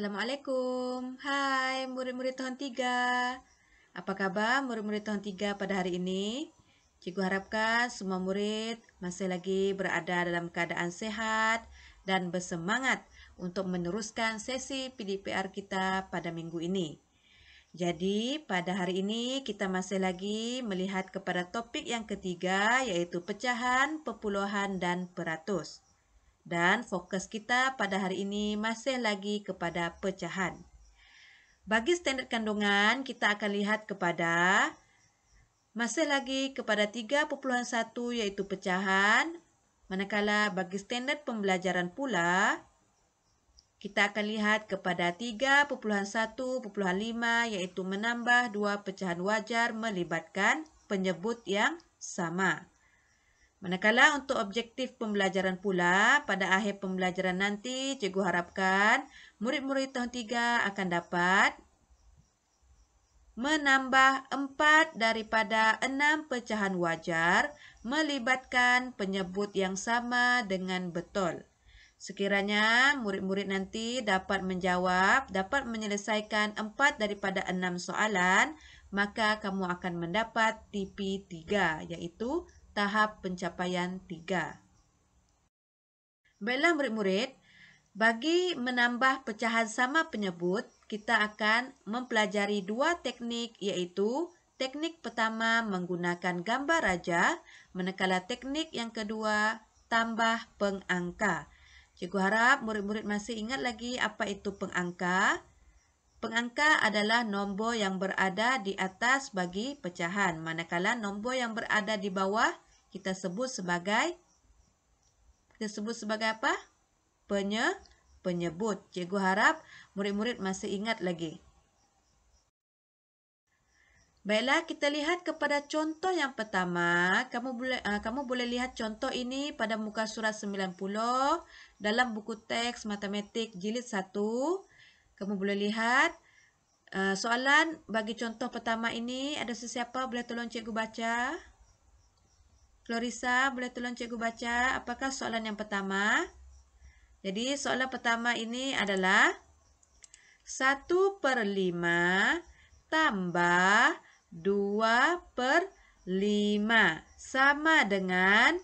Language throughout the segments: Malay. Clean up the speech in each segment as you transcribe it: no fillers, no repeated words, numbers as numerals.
Assalamualaikum. Hai murid-murid tahun 3. Apa kabar murid-murid tahun 3 pada hari ini? Cikgu harapkan semua murid masih lagi berada dalam keadaan sehat dan bersemangat untuk meneruskan sesi PDPR kita pada minggu ini. Jadi, pada hari ini kita masih lagi melihat kepada topik yang ketiga, iaitu pecahan, perpuluhan, dan peratus. Dan fokus kita pada hari ini masih lagi kepada pecahan. Bagi standard kandungan, kita akan lihat kepada masih lagi kepada 3.1 iaitu pecahan. Manakala bagi standard pembelajaran pula, kita akan lihat kepada 3.1.5 iaitu menambah dua pecahan wajar melibatkan penyebut yang sama. Manakala untuk objektif pembelajaran pula, pada akhir pembelajaran nanti, cikgu harapkan murid-murid tahun 3 akan dapat menambah 4 daripada 6 pecahan wajar melibatkan penyebut yang sama dengan betul. Sekiranya murid-murid nanti dapat menjawab, dapat menyelesaikan 4 daripada 6 soalan, maka kamu akan mendapat TP3, iaitu tahap pencapaian 3. Baiklah murid-murid, bagi menambah pecahan sama penyebut, kita akan mempelajari dua teknik, iaitu teknik pertama menggunakan gambar raja, manakala teknik yang kedua tambah pengangka. Cikgu harap murid-murid masih ingat lagi apa itu pengangka. Pengangka adalah nombor yang berada di atas bagi pecahan. Manakala nombor yang berada di bawah kita sebut sebagai apa? Penyebut. Cikgu harap murid-murid masih ingat lagi. Baiklah, kita lihat kepada contoh yang pertama. Kamu boleh lihat contoh ini pada muka surat 90 dalam buku teks matematik jilid 1. Kamu boleh lihat soalan bagi contoh pertama ini. Ada sesiapa boleh tolong cikgu baca? Clarissa, boleh tolong cikgu baca apakah soalan yang pertama? Jadi soalan pertama ini adalah 1/5 tambah 2/5 sama dengan.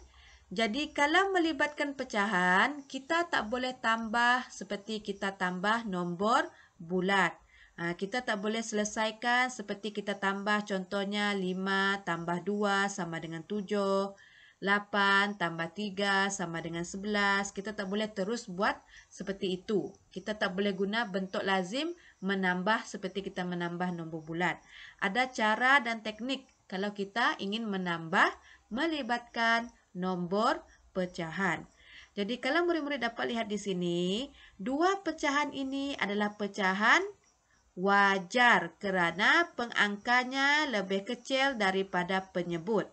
Jadi kalau melibatkan pecahan, kita tak boleh tambah seperti kita tambah nombor bulat. Kita tak boleh selesaikan seperti kita tambah contohnya 5 tambah 2 sama dengan 7. 8 tambah 3 sama dengan 11. Kita tak boleh terus buat seperti itu. Kita tak boleh guna bentuk lazim menambah seperti kita menambah nombor bulat. Ada cara dan teknik kalau kita ingin menambah melibatkan nombor pecahan. Jadi kalau murid-murid dapat lihat di sini, dua pecahan ini adalah pecahan wajar kerana pengangkanya lebih kecil daripada penyebut.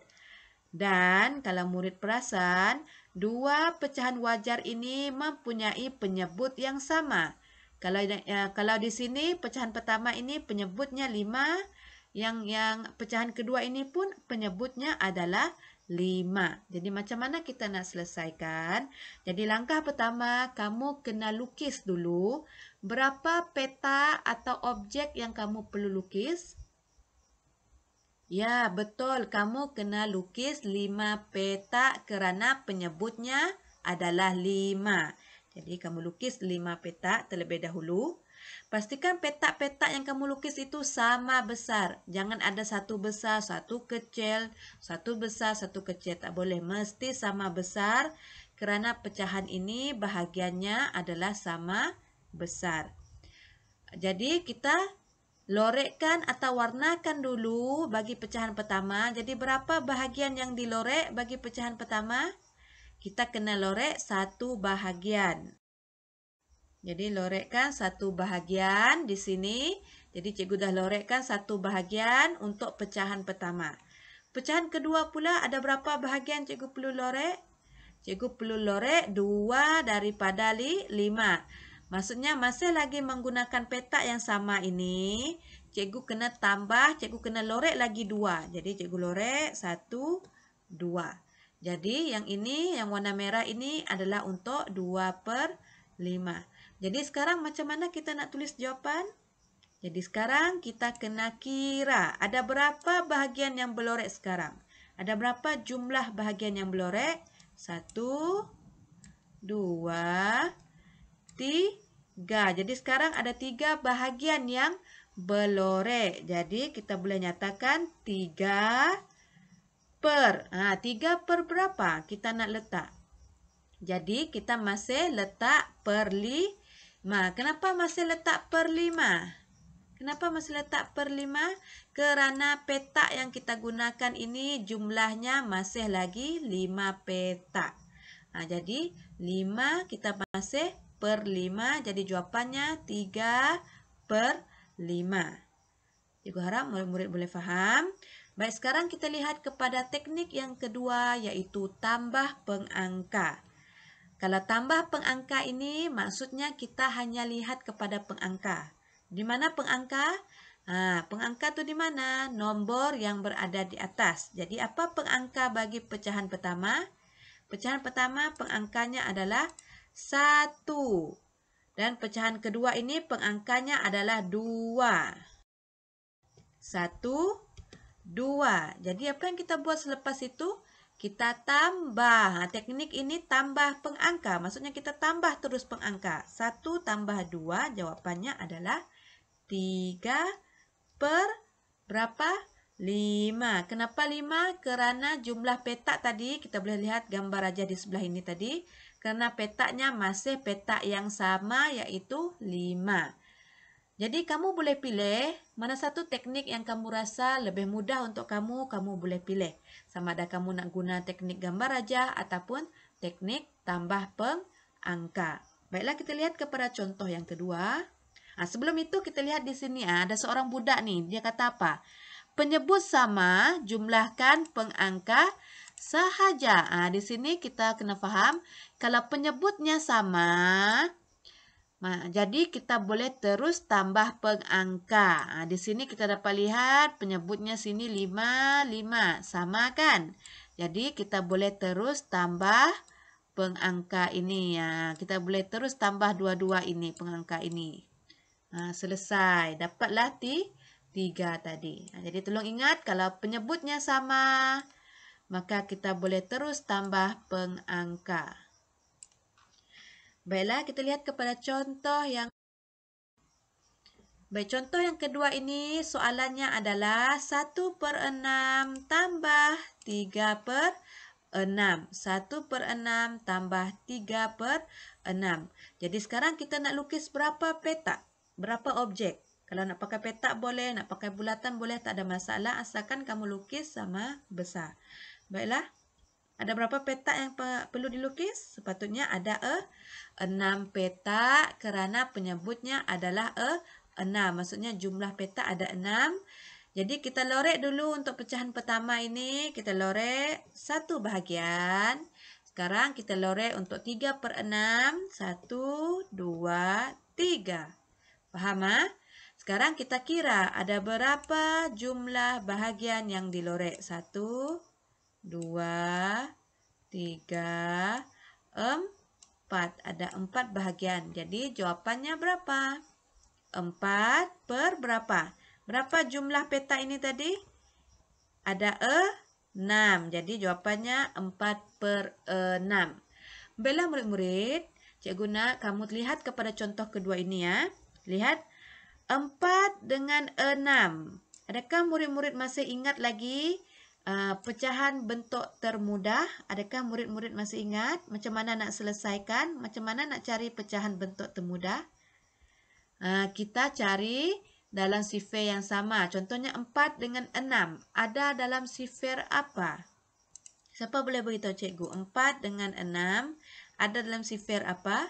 Dan kalau murid perasan, dua pecahan wajar ini mempunyai penyebut yang sama. Kalau di sini pecahan pertama ini penyebutnya 5, yang pecahan kedua ini pun penyebutnya adalah 5. Jadi macam mana kita nak selesaikan? Jadi langkah pertama, kamu kena lukis dulu berapa peta atau objek yang kamu perlu lukis. Ya, betul. Kamu kena lukis 5 peta kerana penyebutnya adalah 5. Jadi, kamu lukis 5 peta terlebih dahulu. Pastikan petak-petak yang kamu lukis itu sama besar. Jangan ada satu besar, satu kecil, satu besar, satu kecil. Tak boleh. Mesti sama besar kerana pecahan ini bahagiannya adalah sama besar. Jadi, kita lorekkan atau warnakan dulu bagi pecahan pertama. Jadi berapa bahagian yang dilorek bagi pecahan pertama? Kita kena lorek satu bahagian. Jadi lorekkan satu bahagian di sini. Jadi cikgu dah lorekkan satu bahagian untuk pecahan pertama. Pecahan kedua pula ada berapa bahagian cikgu perlu lorek? Cikgu perlu lorek 2 daripada 5. Maksudnya masih lagi menggunakan petak yang sama ini, cikgu kena tambah, cikgu kena lorek lagi 2. Jadi cikgu lorek 1, 2. Jadi yang ini, yang warna merah ini adalah untuk 2/5. Jadi sekarang macam mana kita nak tulis jawapan? Jadi sekarang kita kena kira ada berapa bahagian yang berlorek sekarang. Ada berapa jumlah bahagian yang berlorek? 1, 2, 3. Jadi sekarang ada 3 bahagian yang berlorek. Jadi kita boleh nyatakan 3 per. 3 per berapa kita nak letak? Jadi kita masih letak per 5. Kenapa masih letak per 5? Kenapa masih letak per 5? Kerana petak yang kita gunakan ini jumlahnya masih lagi 5 petak. Jadi 5 kita masih per 5. Jadi jawapannya 3 per 5. Cikgu harap murid-murid boleh faham. Baik, sekarang kita lihat kepada teknik yang kedua, iaitu tambah pengangka. Kalau tambah pengangka ini maksudnya kita hanya lihat kepada pengangka. Di mana pengangka? Pengangka itu di mana? Nombor yang berada di atas. Jadi apa pengangka bagi pecahan pertama? Pecahan pertama pengangkanya adalah 1. Dan pecahan kedua ini pengangkanya adalah 2. 1, 2. Jadi apa yang kita buat selepas itu? Kita tambah. Teknik ini tambah pengangka. Maksudnya kita tambah terus pengangka. 1 tambah 2 jawapannya adalah 3 per berapa? 5. Kenapa 5? Kerana jumlah petak tadi, kita boleh lihat gambar aja di sebelah ini tadi. Kerana petaknya masih petak yang sama, iaitu 5. Jadi kamu boleh pilih mana satu teknik yang kamu rasa lebih mudah untuk kamu boleh pilih. Sama ada kamu nak guna teknik gambar aja ataupun teknik tambah pengangka. Baiklah, kita lihat kepada contoh yang kedua. Sebelum itu kita lihat di sini ada seorang budak nih. Dia kata apa? Penyebut sama, jumlahkan pengangka sahaja. Di sini kita kena faham. Kalau penyebutnya sama, jadi kita boleh terus tambah pengangka. Di sini kita dapat lihat penyebutnya sini 5, 5. Sama kan? Jadi kita boleh terus tambah pengangka ini. Kita boleh terus tambah dua-dua ini, pengangka ini. Selesai. Dapatlah 3 tadi. Jadi tolong ingat kalau penyebutnya sama, maka kita boleh terus tambah pengangka. Baiklah, kita lihat kepada contoh yang contoh yang kedua ini soalannya adalah 1 per 6 tambah 3 per 6. 1 per 6 tambah 3 per 6. Jadi sekarang kita nak lukis berapa petak? Berapa objek? Kalau nak pakai petak boleh, nak pakai bulatan boleh, tak ada masalah. Asalkan kamu lukis sama besar. Baiklah, ada berapa petak yang perlu dilukis? Sepatutnya ada 6 petak kerana penyebutnya adalah 6. Maksudnya jumlah petak ada 6. Jadi kita lorek dulu untuk pecahan pertama ini. Kita lorek satu bahagian. Sekarang kita lorek untuk 3 per 6. 1, 2, 3. Faham? Sekarang kita kira ada berapa jumlah bahagian yang dilorek. 1, 2, 3, 4. Ada 4 bahagian. Jadi jawapannya berapa? 4 per berapa? Berapa jumlah petak ini tadi? Ada 6. Jadi jawapannya 4 per 6. Baiklah murid-murid, cikgu nak kamu lihat kepada contoh kedua ini ya. Lihat 4 dengan 6. Adakah murid-murid masih ingat lagi pecahan bentuk termudah? Adakah murid-murid masih ingat macam mana nak selesaikan? Macam mana nak cari pecahan bentuk termudah? Kita cari dalam sifir yang sama. Contohnya 4 dengan 6. Ada dalam sifir apa? Siapa boleh beritahu cikgu? 4 dengan 6 ada dalam sifir apa?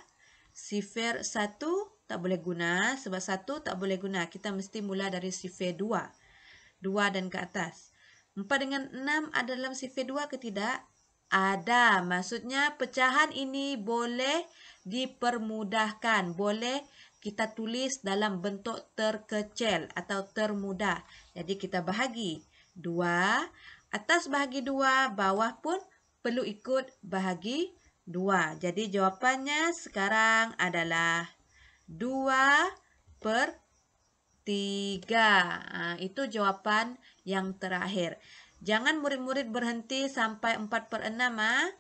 Sifir 1 tak boleh guna. Sebab 1 tak boleh guna. Kita mesti mula dari sifir 2. 2 dan ke atas. 4 dengan 6 ada dalam sifir 2 ke tidak? Ada. Maksudnya pecahan ini boleh dipermudahkan. Boleh kita tulis dalam bentuk terkecil atau termudah. Jadi kita bahagi 2. Atas bahagi 2, bawah pun perlu ikut bahagi 2. Jadi jawapannya sekarang adalah 2/3. Itu jawapan yang terakhir. Jangan murid-murid berhenti sampai 4/6.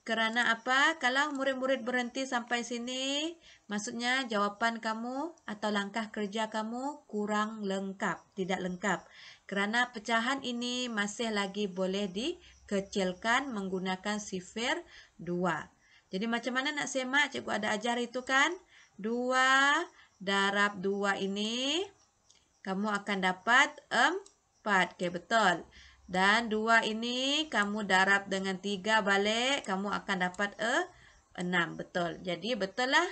Kerana apa? Kalau murid-murid berhenti sampai sini, maksudnya jawapan kamu atau langkah kerja kamu kurang lengkap, tidak lengkap. Kerana pecahan ini masih lagi boleh dikecilkan menggunakan sifir 2. Jadi macam mana nak semak? Cikgu ada ajar itu kan? 2 darab 2 ini, kamu akan dapat 4. Okey, betul. Dan 2 ini kamu darab dengan 3 balik, kamu akan dapat 6. Betul. Jadi betul lah,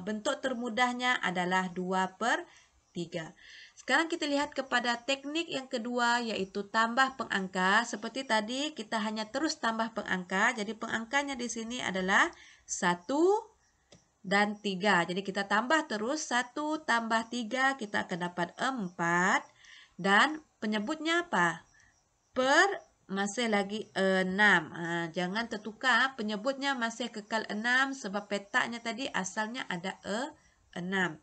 bentuk termudahnya adalah 2/3. Sekarang kita lihat kepada teknik yang kedua, iaitu tambah pengangka. Seperti tadi kita hanya terus tambah pengangka. Jadi pengangkanya di sini adalah 1 dan 3. Jadi kita tambah terus 1 tambah 3, kita akan dapat 4. Dan penyebutnya apa? Masih lagi 6. Jangan tertukar, penyebutnya masih kekal 6 sebab petaknya tadi asalnya ada 6.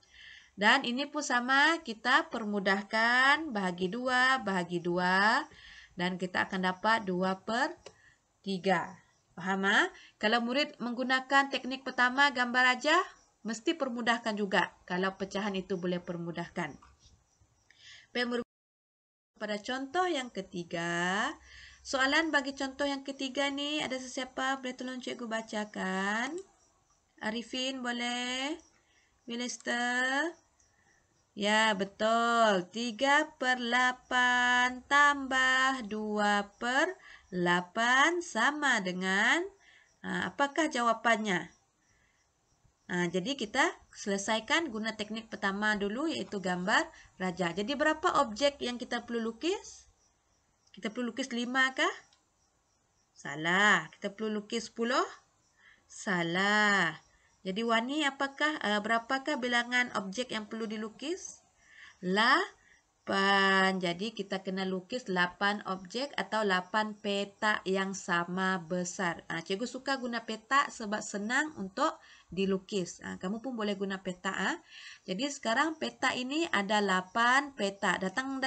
Dan ini pun sama, kita permudahkan bahagi 2, bahagi 2. Dan kita akan dapat 2/3. Faham? Kalau murid menggunakan teknik pertama gambar aja, mesti permudahkan juga. Kalau pecahan itu boleh permudahkan. Pada contoh yang ketiga, soalan bagi contoh yang ketiga ni, ada sesiapa boleh tolong cikgu bacakan? Arifin boleh? Bilister? Ya, betul. 3/8 tambah 2/8 sama dengan, apakah jawapannya? Jadi kita selesaikan guna teknik pertama dulu, iaitu gambar raja. Jadi berapa objek yang kita perlu lukis? Kita perlu lukis 5 kah? Salah. Kita perlu lukis 10? Salah. Jadi Wani, berapakah bilangan objek yang perlu dilukis? 8. Jadi kita kena lukis 8 objek atau 8 petak yang sama besar. Cikgu suka guna petak sebab senang untuk dilukis. Kamu pun boleh guna petak. Jadi sekarang petak ini ada 8 petak. Datang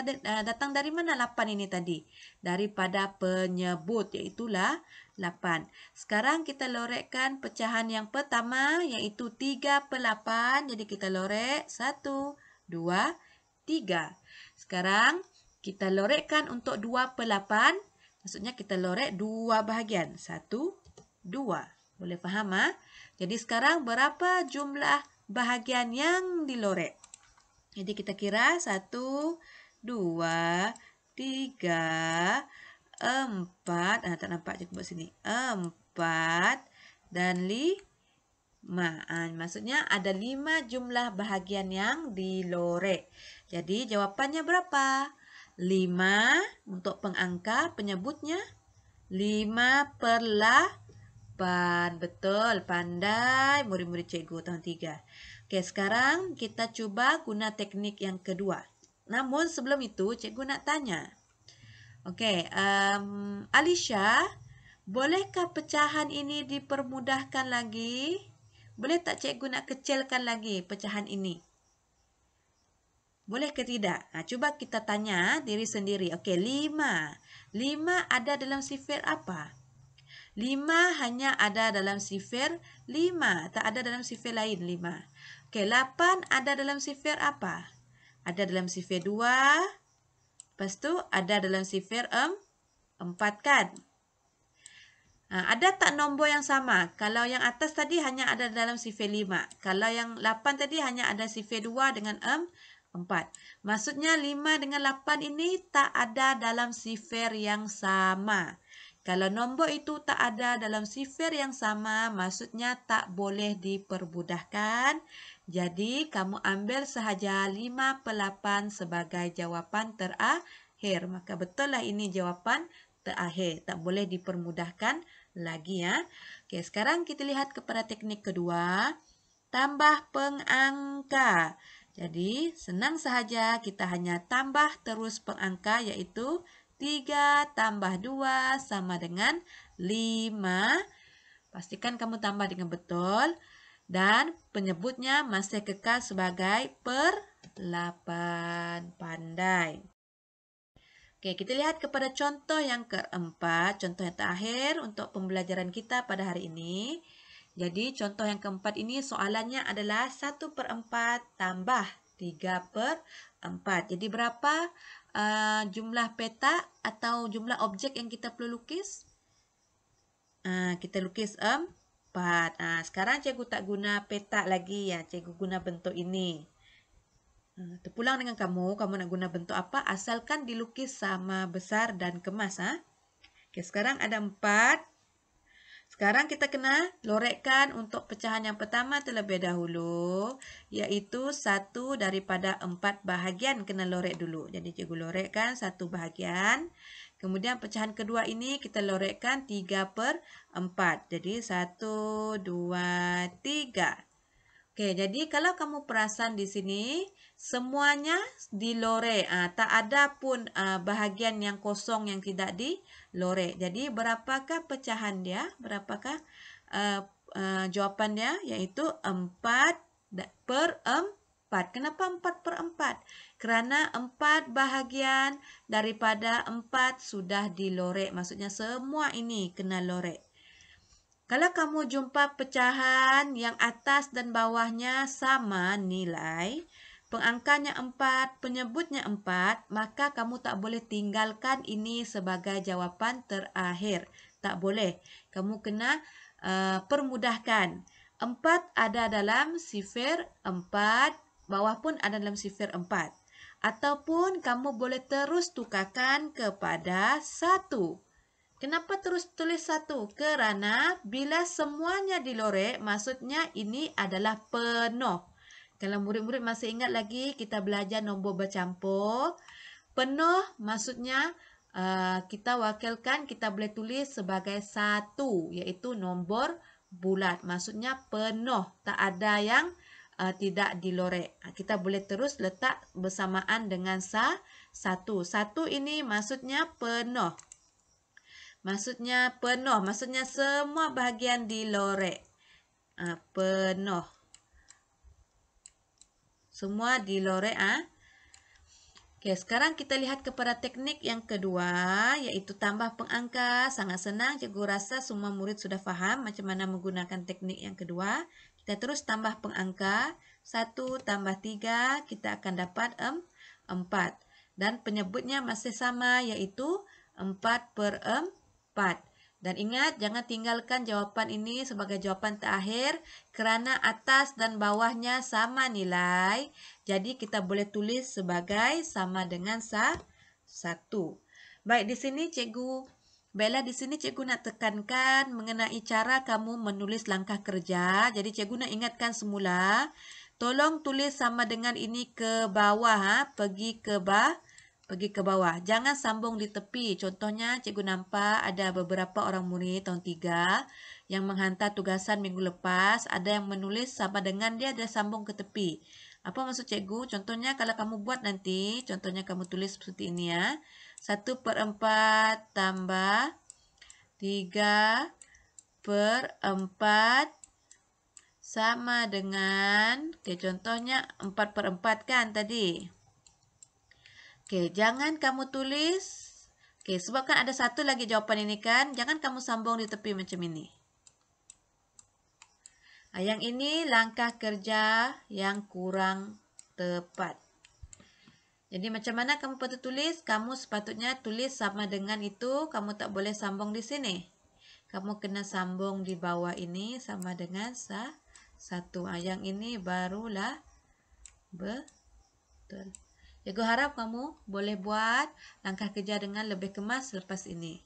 dari mana 8 ini tadi? Daripada penyebut, iaitulah 8. Sekarang kita lorekkan pecahan yang pertama, iaitu 3/8. Jadi kita lorek 1, 2, 3. Sekarang kita lorekkan untuk 2/8. Maksudnya kita lorek 2 bahagian. 1, 2. Boleh faham? Jadi sekarang berapa jumlah bahagian yang dilorek? Jadi kita kira 1, 2, 3, 4. Tak nampak je buat sini. 4 dan 5. Maksudnya ada 5 jumlah bahagian yang dilorek. Jadi jawapannya berapa? 5 untuk pengangka, penyebutnya 5/8. Betul, pandai murid-murid cikgu tahun 3. Okey, sekarang kita cuba guna teknik yang kedua. Namun sebelum itu, cikgu nak tanya. Okey, Alisha, bolehkah pecahan ini dipermudahkan lagi? Boleh tak cikgu nak kecilkan lagi pecahan ini? Boleh ke tidak? Cuba kita tanya diri sendiri. Okey, 5. 5 ada dalam sifir apa? 5 hanya ada dalam sifir 5. Tak ada dalam sifir lain 5. Okey, 8 ada dalam sifir apa? Ada dalam sifir 2. Lepas tu ada dalam sifir 4 kan? Ada tak nombor yang sama? Kalau yang atas tadi hanya ada dalam sifir 5. Kalau yang 8 tadi hanya ada sifir 2 dengan 4. Maksudnya 5 dengan 8 ini tak ada dalam sifir yang sama. Kalau nombor itu tak ada dalam sifir yang sama, maksudnya tak boleh dipermudahkan. Jadi, kamu ambil sahaja 5/8 sebagai jawapan terakhir. Maka betul lah ini jawapan terakhir. Tak boleh dipermudahkan lagi. Okey, sekarang kita lihat kepada teknik kedua. Tambah pengangka. Jadi, senang sahaja kita hanya tambah terus pengangka, iaitu 3 tambah 2 sama dengan 5. Pastikan kamu tambah dengan betul. Dan penyebutnya masih kekal sebagai perlapan pandai. Oke, kita lihat kepada contoh yang keempat, contoh yang terakhir untuk pembelajaran kita pada hari ini. Jadi, contoh yang keempat ini soalannya adalah 1/4 tambah 3/4. Jadi, berapa jumlah petak atau jumlah objek yang kita perlu lukis? Kita lukis 4. Sekarang cikgu tak guna petak lagi ya. Cikgu guna bentuk ini. Terpulang dengan kamu nak guna bentuk apa? Asalkan dilukis sama besar dan kemas. Oke, sekarang ada 4. Sekarang kita kena lorekkan untuk pecahan yang pertama terlebih dahulu. Iaitu 1 daripada 4 bahagian kena lorek dulu. Jadi cikgu lorekkan 1 bahagian. Kemudian pecahan kedua ini kita lorekkan 3/4. Jadi 1, 2, 3. Oke, jadi kalau kamu perasan di sini, semuanya dilorek. Tak ada pun bahagian yang kosong yang tidak dilorek. Jadi, berapakah pecahan dia? Berapakah jawapan dia? Iaitu 4/4. Kenapa 4/4? Kerana 4 bahagian daripada 4 sudah dilorek. Maksudnya semua ini kena lorek. Kalau kamu jumpa pecahan yang atas dan bawahnya sama nilai, pengangkanya 4, penyebutnya 4, maka kamu tak boleh tinggalkan ini sebagai jawapan terakhir. Tak boleh. Kamu kena permudahkan. 4 ada dalam sifir 4, bawah pun ada dalam sifir 4. Ataupun kamu boleh terus tukarkan kepada 1. Kenapa terus tulis 1? Kerana bila semuanya dilorek, maksudnya ini adalah penuh. Kalau murid-murid masih ingat lagi, kita belajar nombor bercampur. Penuh maksudnya kita wakilkan, kita boleh tulis sebagai 1, iaitu nombor bulat. Maksudnya penuh, tak ada yang tidak dilorek. Kita boleh terus letak bersamaan dengan 1. 1 ini maksudnya penuh. Maksudnya penuh. Maksudnya semua bahagian dilorek. Penuh. Semua dilorek. Okey, sekarang kita lihat kepada teknik yang kedua, iaitu tambah pengangka. Sangat senang. Cikgu rasa semua murid sudah faham macam mana menggunakan teknik yang kedua. Kita terus tambah pengangka. 1 tambah 3, kita akan dapat 4. Dan penyebutnya masih sama, iaitu 4/4. Dan ingat, jangan tinggalkan jawapan ini sebagai jawapan terakhir kerana atas dan bawahnya sama nilai. Jadi, kita boleh tulis sebagai sama dengan 1. Baik, di sini cikgu nak tekankan mengenai cara kamu menulis langkah kerja. Jadi, cikgu nak ingatkan semula, tolong tulis sama dengan ini ke bawah. Pergi ke bawah. Jangan sambung di tepi. Contohnya, cikgu nampak ada beberapa orang murid tahun 3 yang menghantar tugasan minggu lepas. Ada yang menulis sama dengan dia sambung ke tepi. Apa maksud cikgu? Contohnya, kalau kamu buat nanti, contohnya kamu tulis seperti ini ya. 1/4 tambah 3/4 sama dengan, contohnya 4/4 kan tadi. Jangan kamu tulis. Sebab kan ada satu lagi jawapan ini kan. Jangan kamu sambung di tepi macam ini. Yang ini langkah kerja yang kurang tepat. Jadi macam mana kamu patut tulis? Kamu sepatutnya tulis sama dengan itu. Kamu tak boleh sambung di sini. Kamu kena sambung di bawah ini sama dengan 1. Yang ini barulah betul. Cikgu harap kamu boleh buat langkah kerja dengan lebih kemas selepas ini.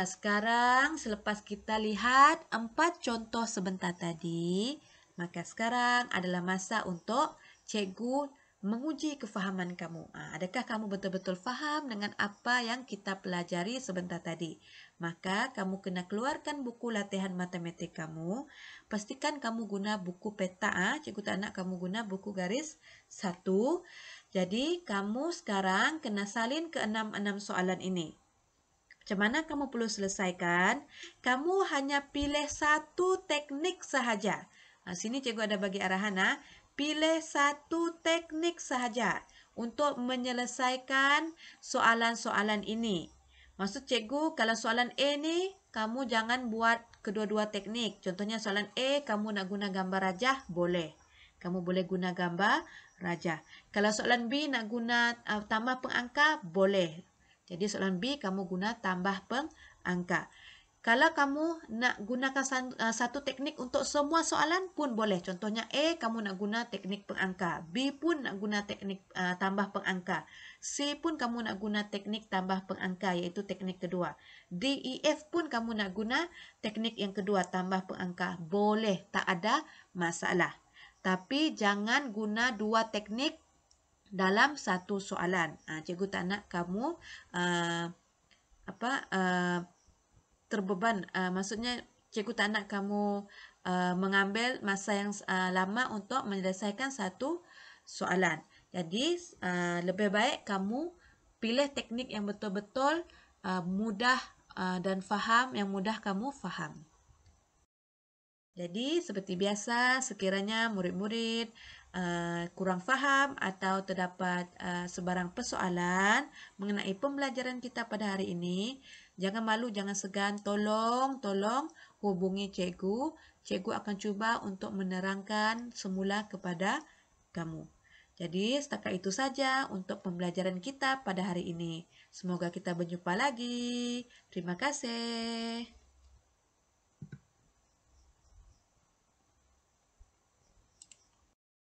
Sekarang selepas kita lihat 4 contoh sebentar tadi, maka sekarang adalah masa untuk cikgu menguji kefahaman kamu. Adakah kamu betul-betul faham dengan apa yang kita pelajari sebentar tadi? Maka kamu kena keluarkan buku latihan matematik kamu. Pastikan kamu guna buku peta. Cikgu tak nak kamu guna buku garis 1. Jadi, kamu sekarang kena salin ke 6 soalan ini. Macam mana kamu perlu selesaikan? Kamu hanya pilih satu teknik sahaja. Sini cikgu ada bagi arahan. Pilih satu teknik sahaja untuk menyelesaikan soalan-soalan ini. Maksud cikgu, kalau soalan A ni, kamu jangan buat kedua-dua teknik. Contohnya soalan A, kamu nak guna gambar rajah, boleh. Kamu boleh guna gambar rajah. Kalau soalan B nak guna tambah pengangka, boleh. Jadi soalan B kamu guna tambah pengangka. Kalau kamu nak gunakan satu teknik untuk semua soalan pun boleh. Contohnya A kamu nak guna teknik pengangka. B pun nak guna teknik tambah pengangka. C pun kamu nak guna teknik tambah pengangka iaitu teknik kedua. D, E, F pun kamu nak guna teknik yang kedua tambah pengangka. Boleh, tak ada masalah. Tapi jangan guna dua teknik dalam satu soalan. Cikgu tak nak kamu terbeban. Maksudnya cikgu tak nak kamu mengambil masa yang lama untuk menyelesaikan satu soalan. Jadi lebih baik kamu pilih teknik yang betul-betul mudah dan faham, yang mudah kamu faham. Jadi seperti biasa, sekiranya murid-murid kurang faham atau terdapat sebarang persoalan mengenai pembelajaran kita pada hari ini, jangan malu, jangan segan, tolong hubungi cikgu. Cikgu akan cuba untuk menerangkan semula kepada kamu. Jadi setakat itu saja untuk pembelajaran kita pada hari ini. Semoga kita berjumpa lagi. Terima kasih.